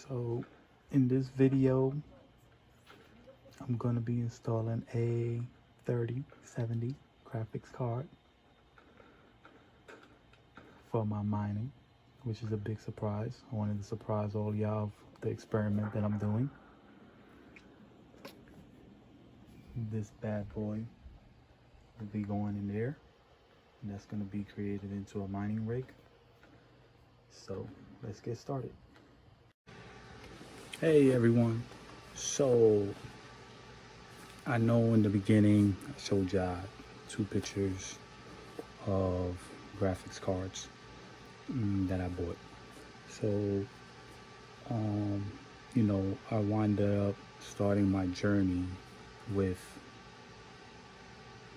So in this video, I'm going to be installing a 3070 graphics card for my mining, which is a big surprise. I wanted to surprise all y'all of the experiment that I'm doing. This bad boy will be going in there, and that's going to be created into a mining rig. So let's get started. Hey everyone, so I know in the beginning I showed y'all two pictures of graphics cards that I bought. So I wound up starting my journey with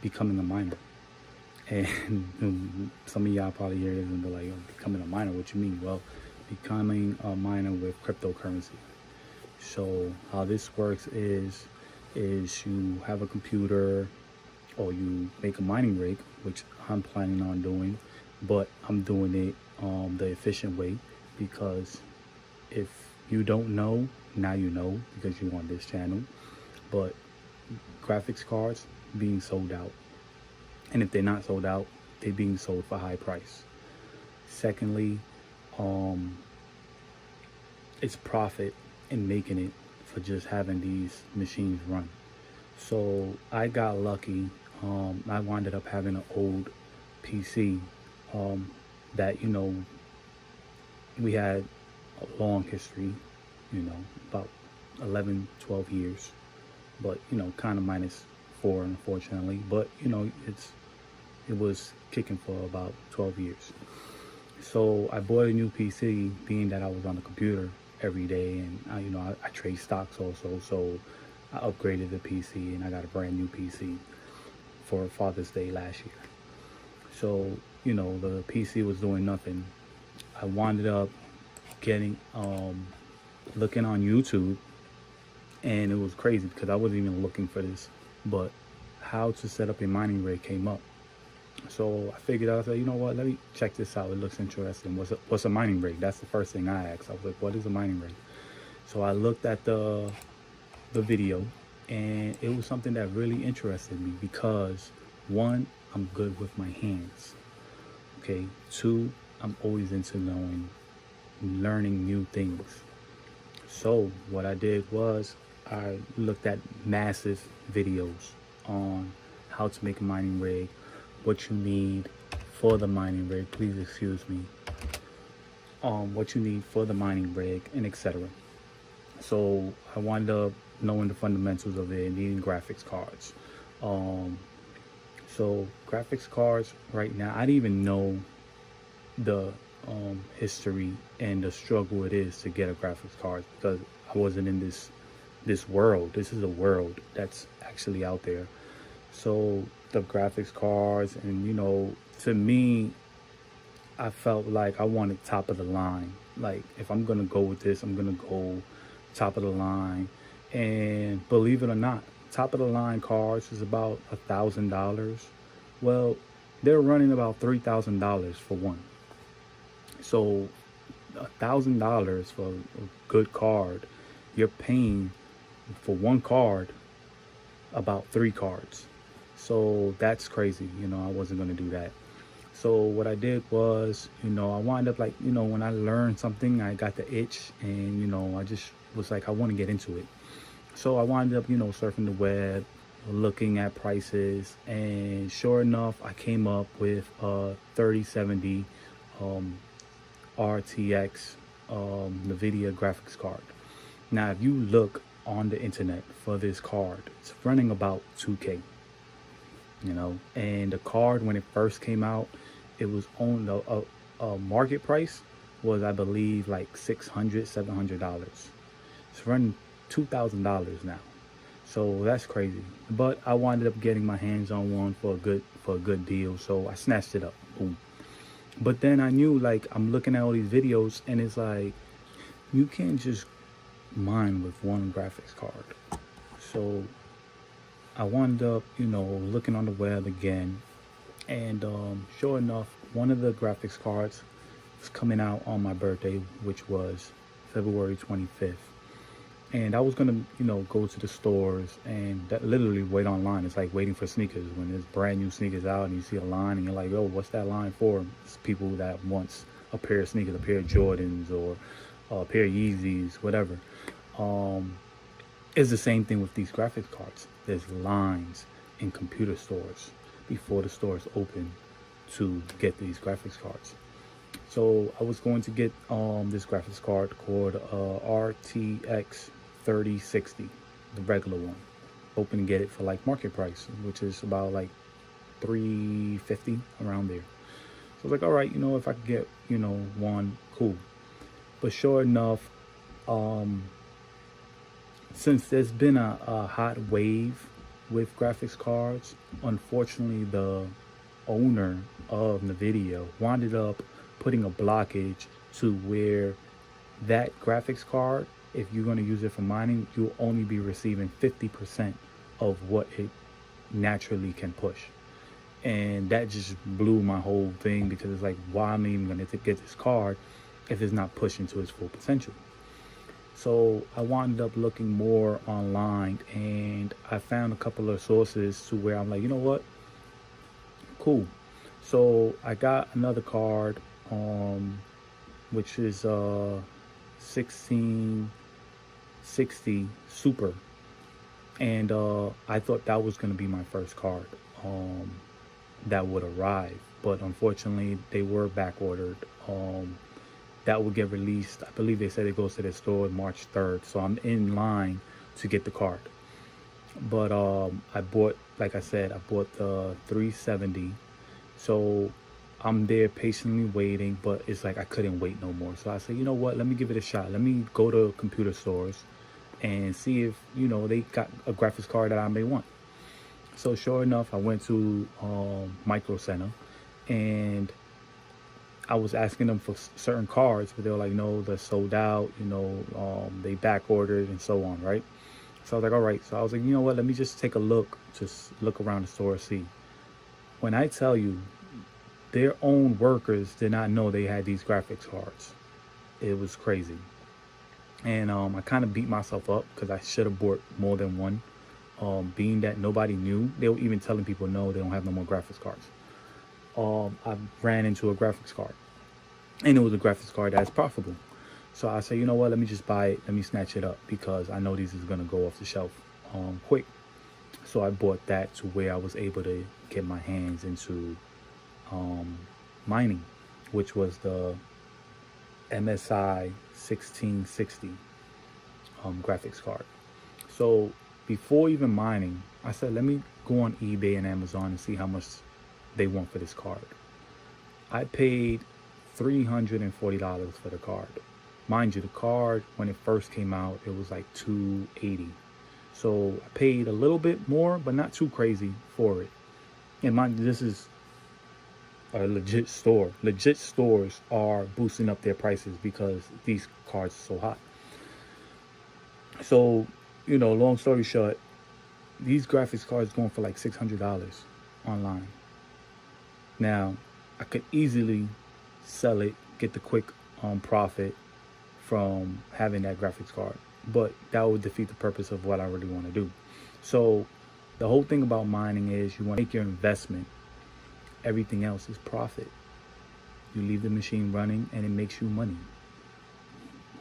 becoming a miner. And some of y'all probably hear this and be like, oh, becoming a miner, what you mean? Well, becoming a miner with cryptocurrency. So how this works is you have a computer or you make a mining rig, which I'm planning on doing, but I'm doing it the efficient way, because if you don't know, now you know, because you're on this channel. But graphics cards being sold out, and if they're not sold out, they're being sold for high price. Secondly, it's profit in making it for just having these machines run. So I got lucky. I wound up having an old PC that, we had a long history, about 11, 12 years, but, kind of minus 4, unfortunately, but, it was kicking for about 12 years. So I bought a new PC, being that I was on the computer every day, and I trade stocks also, so I upgraded the PC and I got a brand new PC for Father's Day last year. So the PC was doing nothing. I wound up getting looking on YouTube, and it was crazy because I wasn't even looking for this, but how to set up a mining rig came up. So I figured out, I said, you know what, let me check this out. It looks interesting. What's a mining rig? That's the first thing I asked. I was like, what is a mining rig? So I looked at the video, and it was something that really interested me because, one, I'm good with my hands. Okay. Two, I'm always into learning new things. So what I did was I looked at massive videos on how to make a mining rig, what you need for the mining rig, please excuse me, what you need for the mining rig, and etc. So I wound up knowing the fundamentals of it, needing graphics cards. So graphics cards right now, I didn't even know the history and the struggle it is to get a graphics card, because I wasn't in this world. This is a world that's actually out there. So the graphics cards, and to me, I felt like I wanted top of the line. Like, if I'm gonna go with this, I'm gonna go top of the line. And believe it or not, top of the line cards is about $1,000. Well, they're running about $3,000 for one. So $1,000 for a good card, you're paying for one card about 3 cards. So that's crazy. I wasn't going to do that. So what I did was, I wound up when I learned something, I got the itch, and, I just was like, I want to get into it. So I wound up, surfing the web, looking at prices, and sure enough, I came up with a 3070 RTX Nvidia graphics card. Now, if you look on the internet for this card, it's running about 2K. And the card, when it first came out, it was on the market price was, I believe, like $600-700. It's running $2,000 now, so that's crazy. But I wound up getting my hands on one for a good deal, so I snatched it up. Boom. But then I knew, like, I'm looking at all these videos, and it's like, you can't just mine with one graphics card. So I wound up, looking on the web again, and sure enough, one of the graphics cards was coming out on my birthday, which was February 25th. And I was gonna, go to the stores and that literally wait online. It's like waiting for sneakers when there's brand new sneakers out and you see a line and you're like, "Oh, what's that line for?" It's people that wants a pair of sneakers, a pair of Jordans or a pair of Yeezys, whatever. Um, it's the same thing with these graphics cards. There's lines in computer stores before the stores open to get these graphics cards. So I was going to get this graphics card called RTX 3060, the regular one. Hoping to get it for like market price, which is about like 350 around there. So I was like, all right, if I could get, one, cool. But sure enough, since there's been a hot wave with graphics cards, unfortunately the owner of Nvidia wound up putting a blockage to where that graphics card, if you're going to use it for mining, you'll only be receiving 50% of what it naturally can push. And that just blew my whole thing, because it's like, why am I even going to get this card if it's not pushing to its full potential? So I wound up looking more online, and I found a couple of sources to where I'm like, you know what, cool. So I got another card, which is 1660 Super, and I thought that was going to be my first card that would arrive, but unfortunately they were back ordered. That will get released, I believe they said it goes to the store March 3rd, so I'm in line to get the card. But I bought, like I said, I bought the 370, so I'm there patiently waiting, but it's like I couldn't wait no more. So I said, you know what, let me give it a shot. Let me go to computer stores and see if, they got a graphics card that I may want. So sure enough, I went to Micro Center, and I was asking them for certain cards, but they were like, no, they're sold out, they back ordered and so on, right? So I was like, all right. So I was like, you know what, let me just take a look, just look around the store, see. When I tell you, their own workers did not know they had these graphics cards. It was crazy. And I kind of beat myself up because I should have bought more than one. Being that nobody knew, they were even telling people, no, they don't have no more graphics cards. I ran into a graphics card, and it was a graphics card that's profitable. So I said, you know what, let me just buy it, let me snatch it up, because I know these is gonna go off the shelf quick. So I bought that to where I was able to get my hands into mining, which was the MSI 1660 graphics card. So before even mining, I said, let me go on eBay and Amazon and see how much they want for this card. I paid $340 for the card. Mind you, the card, when it first came out, it was like $280. So I paid a little bit more, but not too crazy for it. And mind you, this is a legit store. Legit stores are boosting up their prices because these cards are so hot. So, long story short, these graphics cards going for like $600 online. Now, I could easily sell it, get the quick profit from having that graphics card, but that would defeat the purpose of what I really want to do. So the whole thing about mining is you want to make your investment. Everything else is profit. You leave the machine running and it makes you money.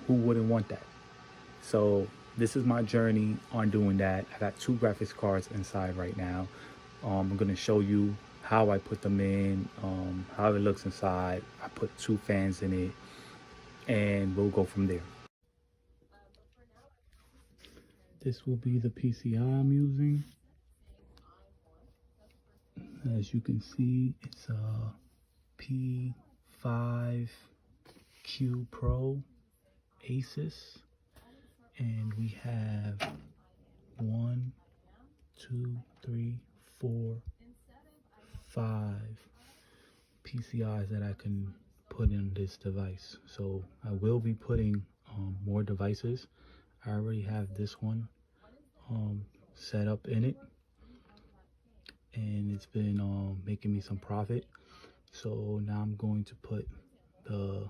Who wouldn't want that? So this is my journey on doing that. I got 2 graphics cards inside right now. I'm going to show you how I put them in, how it looks inside. I put 2 fans in it, and we'll go from there. This will be the PCI I'm using. As you can see, it's a P5Q Pro Asus, and we have 1, 2, 3, 4, 5 PCIs that I can put in this device. So I will be putting more devices. I already have this one set up in it, and it's been making me some profit. So now I'm going to put the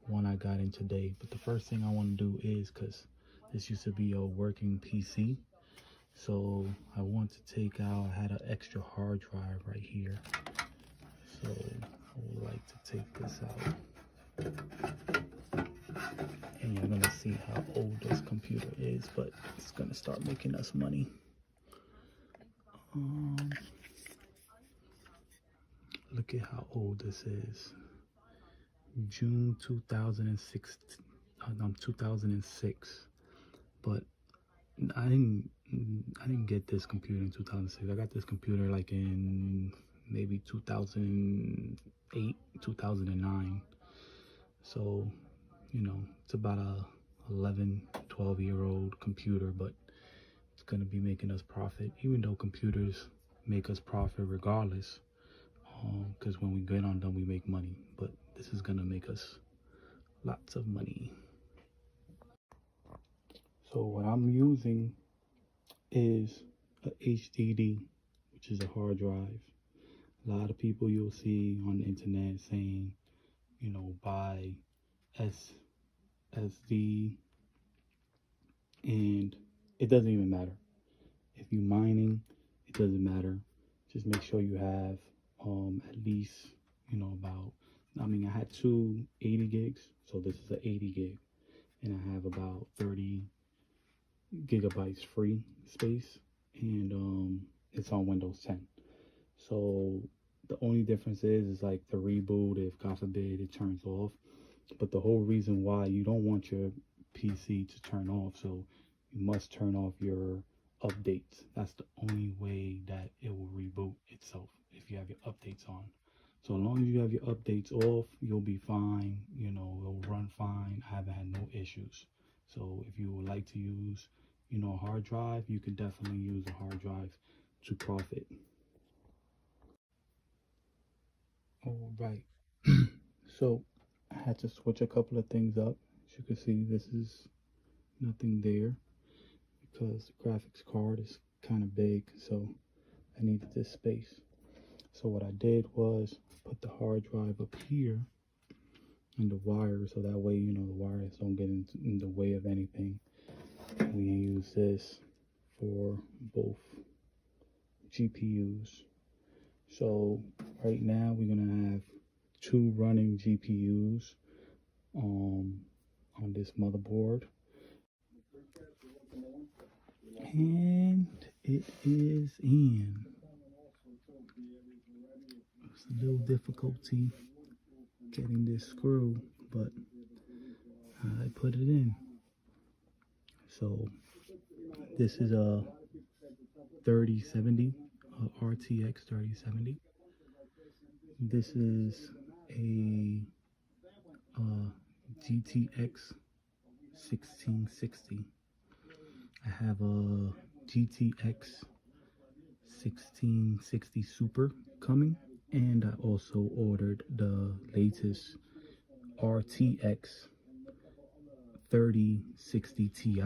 one I got in today. But the first thing I want to do is, because this used to be a working PC, so I want to take out, I had an extra hard drive right here, so I would like to take this out. And you're gonna see how old this computer is, but it's gonna start making us money. Look at how old this is. June 2006, 2006. But I didn't get this computer in 2006. I got this computer like in maybe 2008, 2009. So, you know, it's about a 11, 12-year-old computer, but it's going to be making us profit, even though computers make us profit regardless, because when we get on them, we make money. But this is going to make us lots of money. So what I'm using is a HDD, which is a hard drive. A lot of people you'll see on the internet saying, you know, buy SSD, and it doesn't even matter. If you're mining, it doesn't matter. Just make sure you have at least, you know, about, I mean, I had two 80 gigs, so this is an 80 gig, and I have about 30 gigabytes free space, and it's on Windows 10. So the only difference is like the reboot, if God forbid it turns off. But the whole reason why you don't want your PC to turn off, so you must turn off your updates. That's the only way that it will reboot itself, if you have your updates on. So as long as you have your updates off, you'll be fine. You know, it'll run fine. I haven't had no issues. So if you would like to use, you know, a hard drive, you can definitely use a hard drive to profit. All right. So I had to switch a couple of things up. As you can see, this is nothing there because the graphics card is kind of big, so I needed this space. So what I did was put the hard drive up here and the wire, so that way, you know, the wires don't get in the way of anything. We use this for both GPUs. So right now we're gonna have two running GPUs on this motherboard, and it is in. It's a little difficulty getting this screw, but I put it in. So this is a 3070, RTX 3070. This is a GTX 1660. I have a GTX 1660 Super coming, and I also ordered the latest RTX 3060 Ti.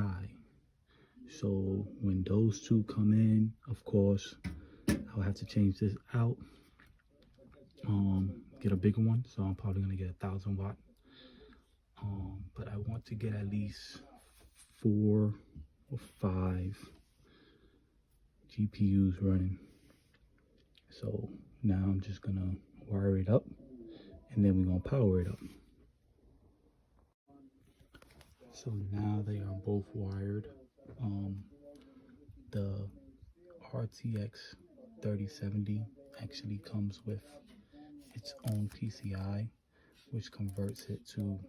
So when those two come in, of course, I'll have to change this out, get a bigger one. So I'm probably gonna get 1,000 watt. But I want to get at least 4 or 5 GPUs running. So now I'm just gonna wire it up, and then we're gonna power it up. So now they are both wired. The RTX 3070 actually comes with its own PCI, which converts it to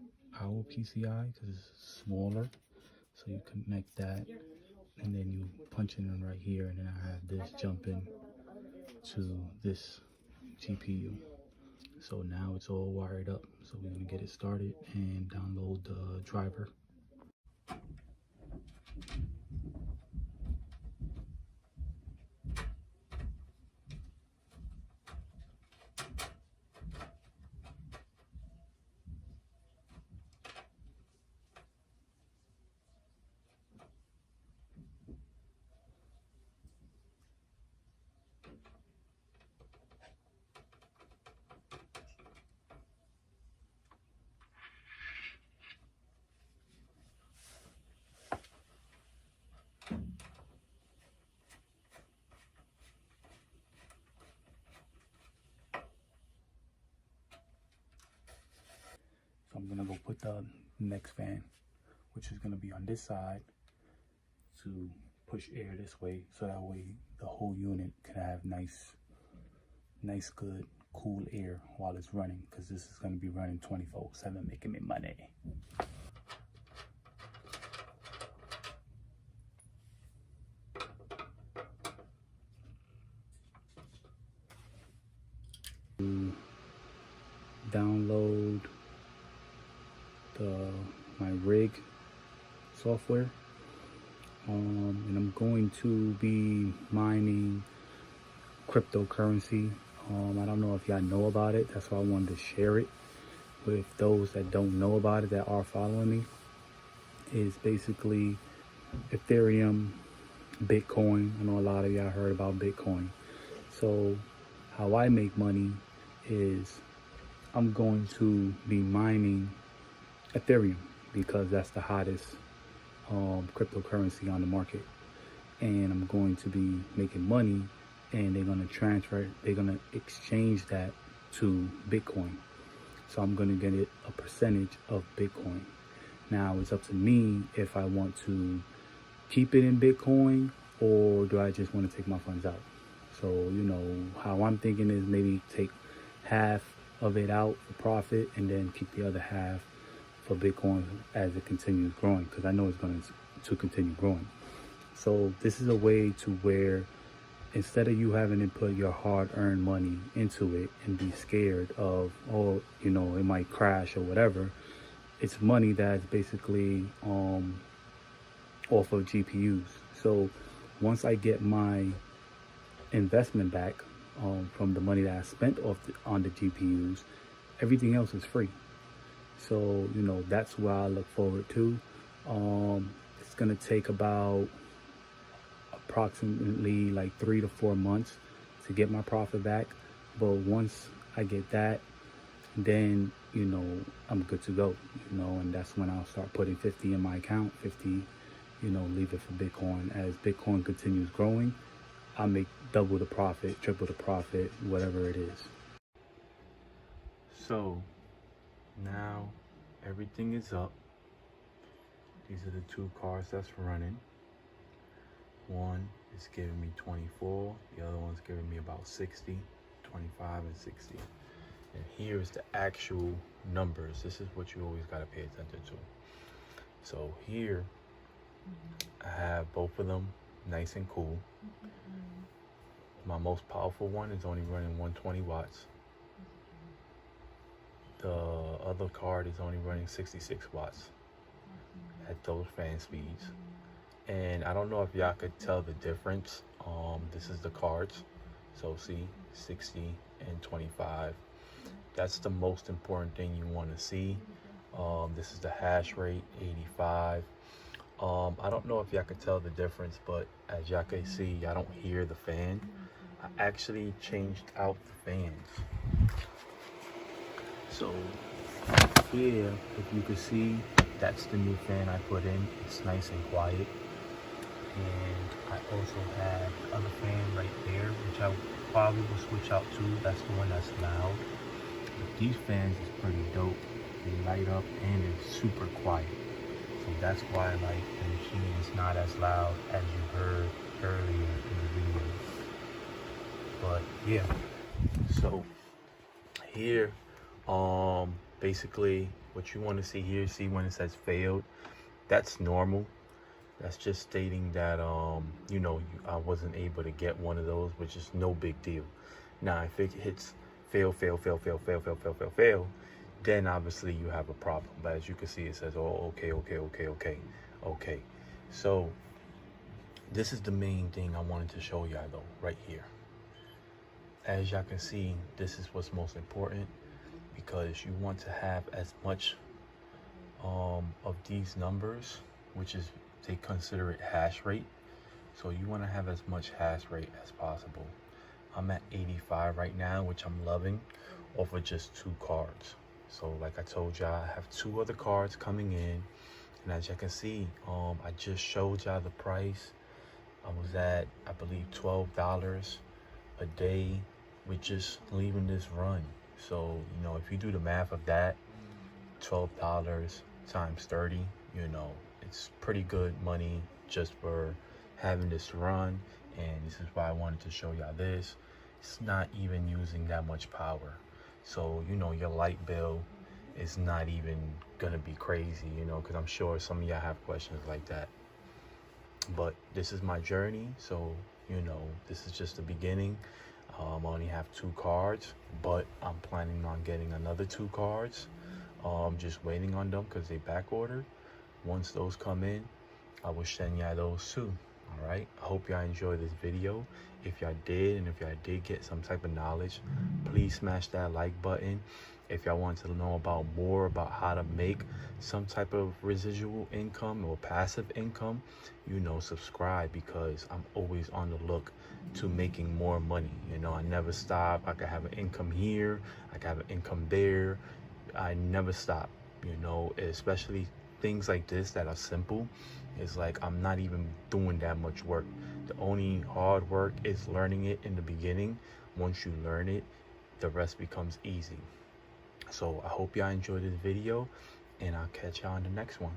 our PCI because it's smaller. So you connect that, and then you punch it in right here, and then I have this jumping to this GPU. So now it's all wired up. So we're gonna get it started and download the driver. put the next fan, which is going to be on this side, to push air this way, so that way the whole unit can have nice good cool air while it's running, because this is going to be running 24/7, making me money. To download my rig software, and I'm going to be mining cryptocurrency. I don't know if y'all know about it. That's why I wanted to share it with those that don't know about it, that are following me. It's basically Ethereum, Bitcoin. I know a lot of y'all heard about Bitcoin. So how I make money is I'm going to be mining Ethereum, because that's the hottest cryptocurrency on the market, and I'm going to be making money, and they're going to exchange that to Bitcoin. So I'm going to get a percentage of Bitcoin. Now it's up to me if I want to keep it in Bitcoin, or do I just want to take my funds out. So, you know, how I'm thinking is maybe take half of it out for profit, and then keep the other half for Bitcoin as it continues growing, because I know it's going to continue growing. So this is a way to where, instead of you having to put your hard-earned money into it and be scared of, oh, you know, it might crash or whatever, it's money that's basically off of GPUs. So once I get my investment back from the money that I spent on the GPUs, everything else is free. So, you know, that's what I look forward to. It's going to take about approximately like 3 to 4 months to get my profit back. But once I get that, then, you know, I'm good to go, you know, and that's when I'll start putting 50 in my account, 50, you know, leave it for Bitcoin. As Bitcoin continues growing, I make double the profit, triple the profit, whatever it is. So now everything is up. These are the two cars that's running. One is giving me 24, the other one's giving me about 60, 25 and 60. And here's the actual numbers. This is what you always got to pay attention to. So here I have both of them nice and cool. My most powerful one is only running 120 watts. The other card is only running 66 watts at those fan speeds. And I don't know if y'all could tell the difference. This is the cards. So see, 60 and 25. That's the most important thing you want to see. This is the hash rate, 85. I don't know if y'all could tell the difference, but as y'all can see, I don't hear the fan. I actually changed out the fans. So here, if you can see, that's the new fan I put in. It's nice and quiet. And I also have the other fan right there, which I probably will switch out to. That's the one that's loud. But these fans is pretty dope. They light up and it's super quiet. So that's why like the machine is not as loud as you heard earlier in the video. But yeah, so here, basically what you want to see here, see when it says failed, that's normal. That's just stating that, you know, I wasn't able to get one of those, which is no big deal. Now, if it hits fail, then obviously you have a problem. But as you can see, it says, oh, okay. So this is the main thing I wanted to show y'all though, right here. As y'all can see, this is what's most important, because you want to have as much of these numbers, which is, they consider it hash rate. So you want to have as much hash rate as possible. I'm at 85 right now, which I'm loving, off of just 2 cards. So like I told y'all, I have 2 other cards coming in, and as y'all can see, I just showed y'all the price. I was at, I believe, $12 a day with just leaving this run. So, you know, if you do the math of that, $12 times 30, you know, it's pretty good money just for having this run. And this is why I wanted to show y'all this. It's not even using that much power. So, you know, your light bill is not even gonna be crazy, you know, because I'm sure some of y'all have questions like that. But this is my journey, so you know, this is just the beginning. I only have 2 cards, but I'm planning on getting another 2 cards. Just waiting on them because they back ordered. Once those come in, I will send y'all those too. All right, I hope y'all enjoyed this video. If y'all did, and if y'all did get some type of knowledge, please smash that like button. If y'all want to know about more about how to make some type of residual income or passive income, you know, subscribe, because I'm always on the look to making more money. You know, I never stop. I can have an income here, I can have an income there. I never stop, you know, especially things like this that are simple. It's like I'm not even doing that much work. The only hard work is learning it in the beginning. Once you learn it, the rest becomes easy. So I hope y'all enjoyed this video, and I'll catch y'all in the next one.